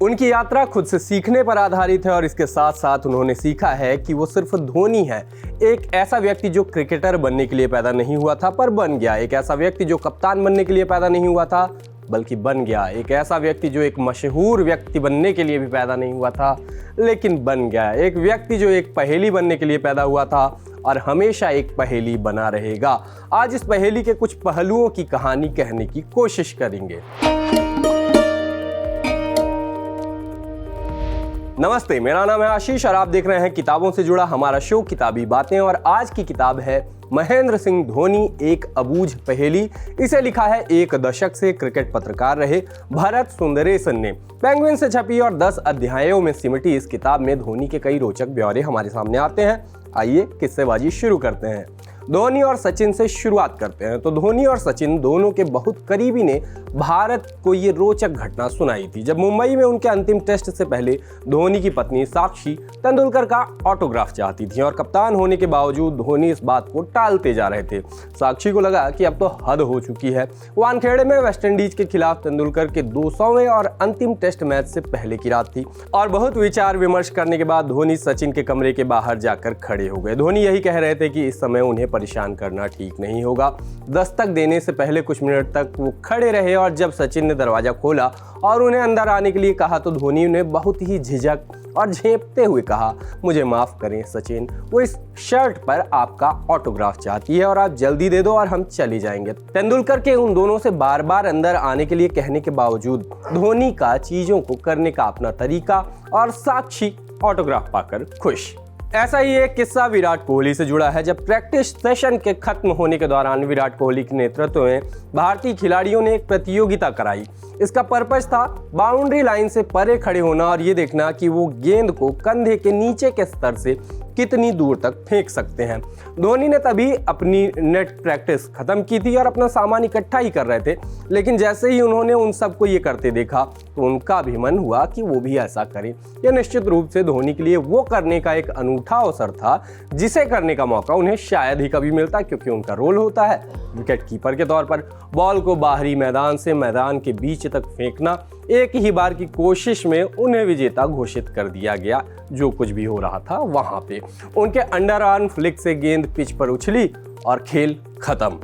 उनकी यात्रा खुद से सीखने पर आधारित है और इसके साथ साथ उन्होंने सीखा है कि वो सिर्फ धोनी है, एक ऐसा व्यक्ति जो क्रिकेटर बनने के लिए पैदा नहीं हुआ था पर बन गया, एक ऐसा व्यक्ति जो कप्तान बनने के लिए पैदा नहीं हुआ था बल्कि बन गया, एक ऐसा व्यक्ति जो एक मशहूर व्यक्ति बनने के लिए भी पैदा नहीं हुआ था लेकिन बन गया, एक व्यक्ति जो एक पहेली बनने के लिए पैदा हुआ था और हमेशा एक पहेली बना रहेगा। आज इस पहेली के कुछ पहलुओं की कहानी कहने की कोशिश करेंगे। नमस्ते, मेरा नाम है आशीष और आप देख रहे हैं किताबों से जुड़ा हमारा शो किताबी बातें। और आज की किताब है महेंद्र सिंह धोनी एक अबूझ पहेली। इसे लिखा है एक दशक से क्रिकेट पत्रकार रहे भरत सुंदरेसन ने। पेंगुइन से छपी और 10 अध्यायों में सिमटी इस किताब में धोनी के कई रोचक ब्यौरे हमारे सामने आते हैं। आइए किस्सेबाजी शुरू करते हैं। धोनी और सचिन से शुरुआत करते हैं। तो धोनी और सचिन दोनों के बहुत करीबी ने भारत को ये रोचक घटना सुनाई थी जब मुंबई में उनके अंतिम टेस्ट से पहले धोनी की पत्नी साक्षी तेंदुलकर का ऑटोग्राफ चाहती थी और कप्तान होने के बावजूद धोनी इस बात को टालते जा रहे थे। साक्षी को लगा कि अब तो हद हो चुकी है। वानखेड़े में वेस्टइंडीज के खिलाफ तेंदुलकर के 200वें और अंतिम टेस्ट मैच से पहले की रात थी और बहुत विचार विमर्श करने के बाद धोनी सचिन के कमरे के बाहर जाकर खड़े हो गए। धोनी यही कह रहे थे कि इस समय उन्हें परेशान करना ठीक नहीं होगा। दस्तक देने से पहले कुछ मिनट तक वो खड़े रहे और जब सचिन ने दरवाजा खोला और उन्हें अंदर आने के लिए कहा तो धोनी ने बहुत ही झिझक और झेंपते हुए कहा, मुझे माफ करें सचिन, वो इस शर्ट पर आपका ऑटोग्राफ चाहती है और आप जल्दी दे दो और हम चले जाएंगे। तेंदुलकर के उन दोनों से बार बार अंदर आने के लिए कहने के बावजूद धोनी का चीजों को करने का अपना तरीका और साक्षी ऑटोग्राफ पाकर खुश। ऐसा ही एक किस्सा विराट कोहली से जुड़ा है। जब प्रैक्टिस सेशन के खत्म होने के दौरान विराट कोहली के नेतृत्व में भारतीय खिलाड़ियों ने एक प्रतियोगिता कराई। इसका पर्पस था बाउंड्री लाइन से परे खड़े होना और ये देखना कि वो गेंद को कंधे के नीचे के स्तर से कितनी दूर तक फेंक सकते हैं। धोनी ने तभी अपनी नेट प्रैक्टिस खत्म की थी और अपना सामान इकट्ठा ही कर रहे थे, लेकिन जैसे ही उन्होंने उन सबको ये करते देखा तो उनका भी मन हुआ कि वो भी ऐसा करें। यह निश्चित रूप से धोनी के लिए वो करने का एक अनूठा अवसर था जिसे करने का मौका उन्हें शायद ही कभी मिलता, क्योंकि उनका रोल होता है विकेट कीपर के तौर पर बॉल को बाहरी मैदान से मैदान के बीच तक फेंकना। एक ही बार की कोशिश में उन्हें विजेता घोषित कर दिया गया। जो कुछ भी हो रहा था वहां पे उनके अंडर आर्म फ्लिक से गेंद पिच पर उछली और खेल खत्म।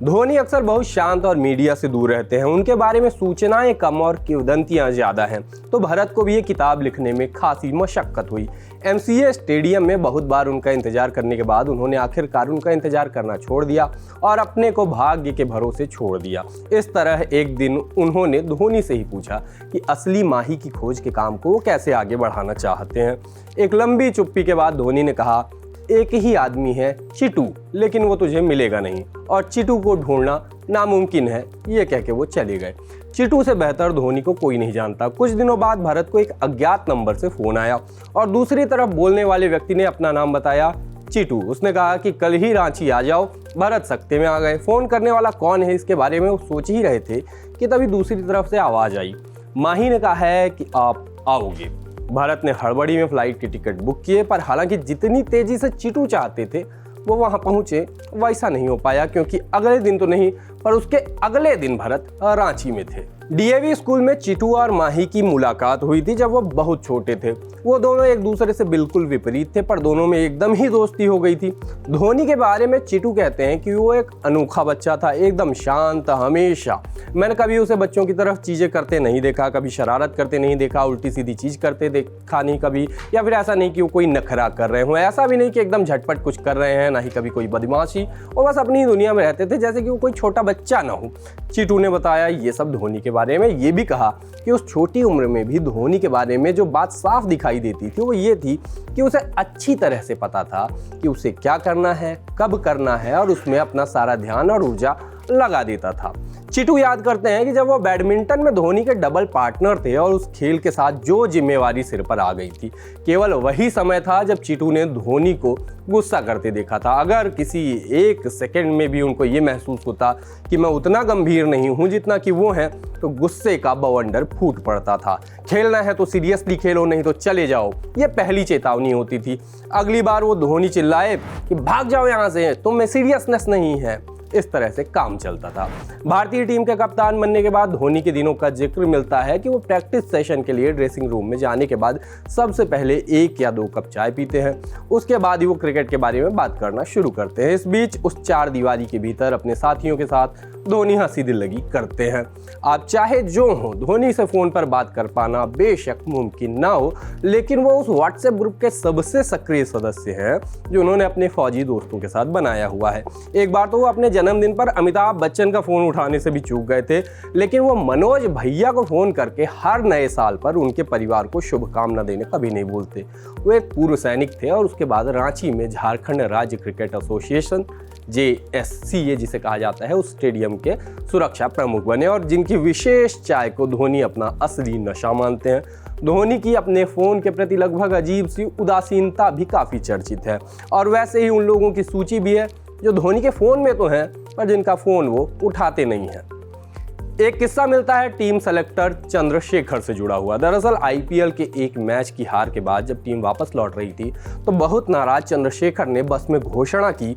धोनी अक्सर बहुत शांत और मीडिया से दूर रहते हैं। उनके बारे में सूचनाएं कम और किंवदंतियां ज्यादा हैं। तो भरत को भी ये किताब लिखने में खासी मशक्कत हुई। MCA स्टेडियम में बहुत बार उनका इंतजार करने के बाद उन्होंने आखिरकार उनका इंतजार करना छोड़ दिया और अपने को भाग्य के भरोसे छोड़ दिया। इस तरह एक दिन उन्होंने धोनी से ही पूछा कि असली माही की खोज के काम को वो कैसे आगे बढ़ाना चाहते हैं। एक लंबी चुप्पी के बाद धोनी ने कहा, एक ही आदमी है चिटू, लेकिन वो तुझे मिलेगा नहीं और चिटू को ढूंढना नामुमकिन है। ये कह के वो चले गए। चिटू से बेहतर धोनी को कोई नहीं जानता। कुछ दिनों बाद भरत को एक अज्ञात नंबर से फोन आया और दूसरी तरफ बोलने वाले व्यक्ति ने अपना नाम बताया, चिटू। उसने कहा कि कल ही रांची आ जाओ। भरत सकते में आ गए। फोन करने वाला कौन है इसके बारे में वो सोच ही रहे थे कि तभी दूसरी तरफ से आवाज आई, माही ने कहा है कि आप आओगे। भारत ने हड़बड़ी में फ्लाइट की टिकट बुक किए, पर हालांकि जितनी तेजी से चिटू चाहते थे वो वहां पहुंचे वैसा नहीं हो पाया, क्योंकि अगले दिन तो नहीं पर उसके अगले दिन भरत रांची में थे। DAV स्कूल में चिटू और माही की मुलाकात हुई थी जब वो बहुत छोटे थे। वो दोनों एक दूसरे से बिल्कुल विपरीत थे, पर दोनों में एकदम ही दोस्ती हो गई थी। धोनी के बारे में चिटू कहते हैं कि वो एक अनोखा बच्चा था, एकदम शांत। हमेशा मैंने कभी उसे बच्चों की तरफ चीजें करते नहीं देखा, कभी शरारत करते नहीं देखा, उल्टी सीधी चीज करते देखा नहीं कभी, या फिर ऐसा नहीं कि वो कोई नखरा कर रहे हो, ऐसा भी नहीं कि एकदम झटपट कुछ कर रहे हैं, ना ही कभी कोई बदमाशी। वो बस अपनी दुनिया में रहते थे जैसे कि वो कोई छोटा बच्चा ना हो। चिटू ने बताया ये सब धोनी के बारे में। ये भी कहा कि उस छोटी उम्र में भी धोनी के बारे में जो बात साफ दिखाई देती थी वो ये थी कि उसे अच्छी तरह से पता था कि उसे क्या करना है, कब करना है और उसमें अपना सारा ध्यान और ऊर्जा लगा देता था। चिटू याद करते हैं कि जब वो बैडमिंटन में धोनी के डबल पार्टनर थे और उस खेल के साथ जो जिम्मेवारी सिर पर आ गई थी, केवल वही समय था जब चिटू ने धोनी को गुस्सा करते देखा था। अगर किसी एक सेकंड में भी उनको ये महसूस होता कि मैं उतना गंभीर नहीं हूं जितना कि वो हैं, तो गुस्से का बवंडर फूट पड़ता था। खेलना है तो सीरियसली खेलो, नहीं तो चले जाओ, ये पहली चेतावनी होती थी। अगली बार वो धोनी चिल्लाए कि भाग जाओ यहाँ से, तुम में सीरियसनेस नहीं है, इस तरह से काम चलता था। भारतीय टीम के कप्तान बनने के बाद धोनी के दिनों का जिक्र मिलता है कि वो प्रैक्टिस सेशन के लिए ड्रेसिंग रूम में जाने के बाद सबसे पहले 1 या 2 कप चाय पीते हैं। उसके बाद ही वो क्रिकेट के बारे में बात करना शुरू करते हैं। इस बीच उस 4 दीवारी के भीतर अपने साथियों के साथ धोनी हंसी दिल लगी करते हैं। आप चाहे जो हो, धोनी से फोन पर बात कर पाना बेशक मुमकिन ना हो, लेकिन वो उस व्हाट्सएप ग्रुप के सबसे सक्रिय सदस्य हैं जो उन्होंने अपने फौजी दोस्तों के साथ बनाया हुआ है। एक बार तो वो अपने जन्मदिन पर अमिताभ बच्चन का फोन उठाने से भी चूक गए थे, लेकिन वो मनोज भैया को फोन करके हर नए साल पर उनके परिवार को शुभकामना देने कभी नहीं भूलते। वो एक पूर्व सैनिक थे और उसके बाद रांची में झारखंड राज्य क्रिकेट एसोसिएशन JSCA जिसे कहा जाता है उस स्टेडियम के सुरक्षा प्रमुख बने और जिनकी विशेष चाय को धोनी अपना असली नशा मानते हैं। धोनी की अपने फ़ोन के प्रति लगभग अजीब सी उदासीनता भी काफ़ी चर्चित है और वैसे ही उन लोगों की सूची भी है जो धोनी के फ़ोन में तो हैं पर जिनका फ़ोन वो उठाते नहीं हैं। एक किस्सा मिलता है टीम सेलेक्टर चंद्रशेखर से जुड़ा हुआ। दरअसल IPL के एक मैच की हार के बाद जब टीम वापस लौट रही थी तो बहुत नाराज चंद्रशेखर ने बस में घोषणा की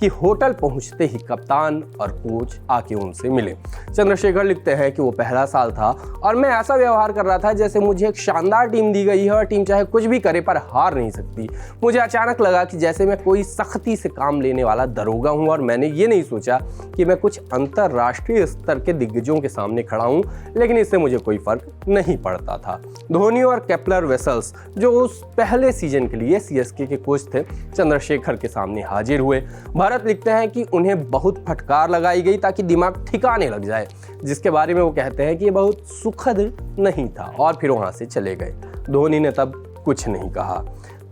कि होटल पहुंचते ही कप्तान और कोच आके उनसे मिले। चंद्रशेखर लिखते हैं कि वो पहला साल था और मैं ऐसा व्यवहार कर रहा था जैसे मुझे एक शानदार टीम दी गई है और टीम चाहे कुछ भी करे पर हार नहीं सकती। मुझे अचानक लगा कि जैसे मैं कोई सख्ती से काम लेने वाला दरोगा हूँ और मैंने ये नहीं सोचा कि मैं कुछ अंतर्राष्ट्रीय स्तर के दिग्गजों के सामने खड़ा हूँ, लेकिन इससे मुझे कोई फर्क नहीं पड़ता था। धोनी और केपलर वेसल्स जो उस पहले सीजन के लिए CSK के कोच थे, चंद्रशेखर के सामने हाजिर हुए। भरत लिखते हैं कि उन्हें बहुत फटकार लगाई गई ताकि दिमाग ठिकाने लग जाए, जिसके बारे में वो कहते हैं कि ये बहुत सुखद नहीं था और फिर वहां से चले गए। धोनी ने तब कुछ नहीं कहा।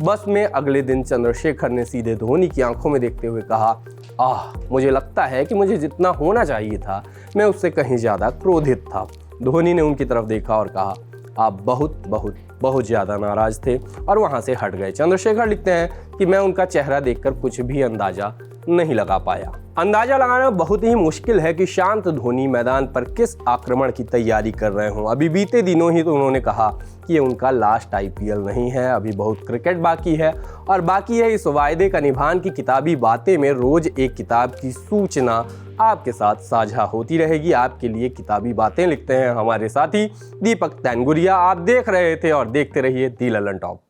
बस में अगले दिन चंद्रशेखर ने सीधे धोनी की आंखों में देखते हुए कहा, मुझे लगता है कि मुझे जितना होना चाहिए था मैं उससे कहीं ज़्यादा क्रोधित था। धोनी ने उनकी तरफ देखा और कहा, आप बहुत बहुत बहुत ज़्यादा नाराज थे और वहाँ से हट गए। चंद्रशेखर लिखते हैं कि मैं उनका चेहरा देखकर कुछ भी अंदाजा नहीं लगा पाया। अंदाजा लगाना बहुत ही मुश्किल है कि शांत धोनी मैदान पर किस आक्रमण की तैयारी कर रहे हों। अभी बीते दिनों ही तो उन्होंने कहा कि ये उनका लास्ट IPL नहीं है, अभी बहुत क्रिकेट बाकी है और बाकी है इस वायदे का निभान की किताबी बातें में रोज एक किताब की सूचना आपके साथ साझा होती रहेगी। आपके लिए किताबी बातें लिखते हैं हमारे साथी दीपक तैनगुरिया। आप देख रहे थे और देखते रहिए दी ललन टॉप।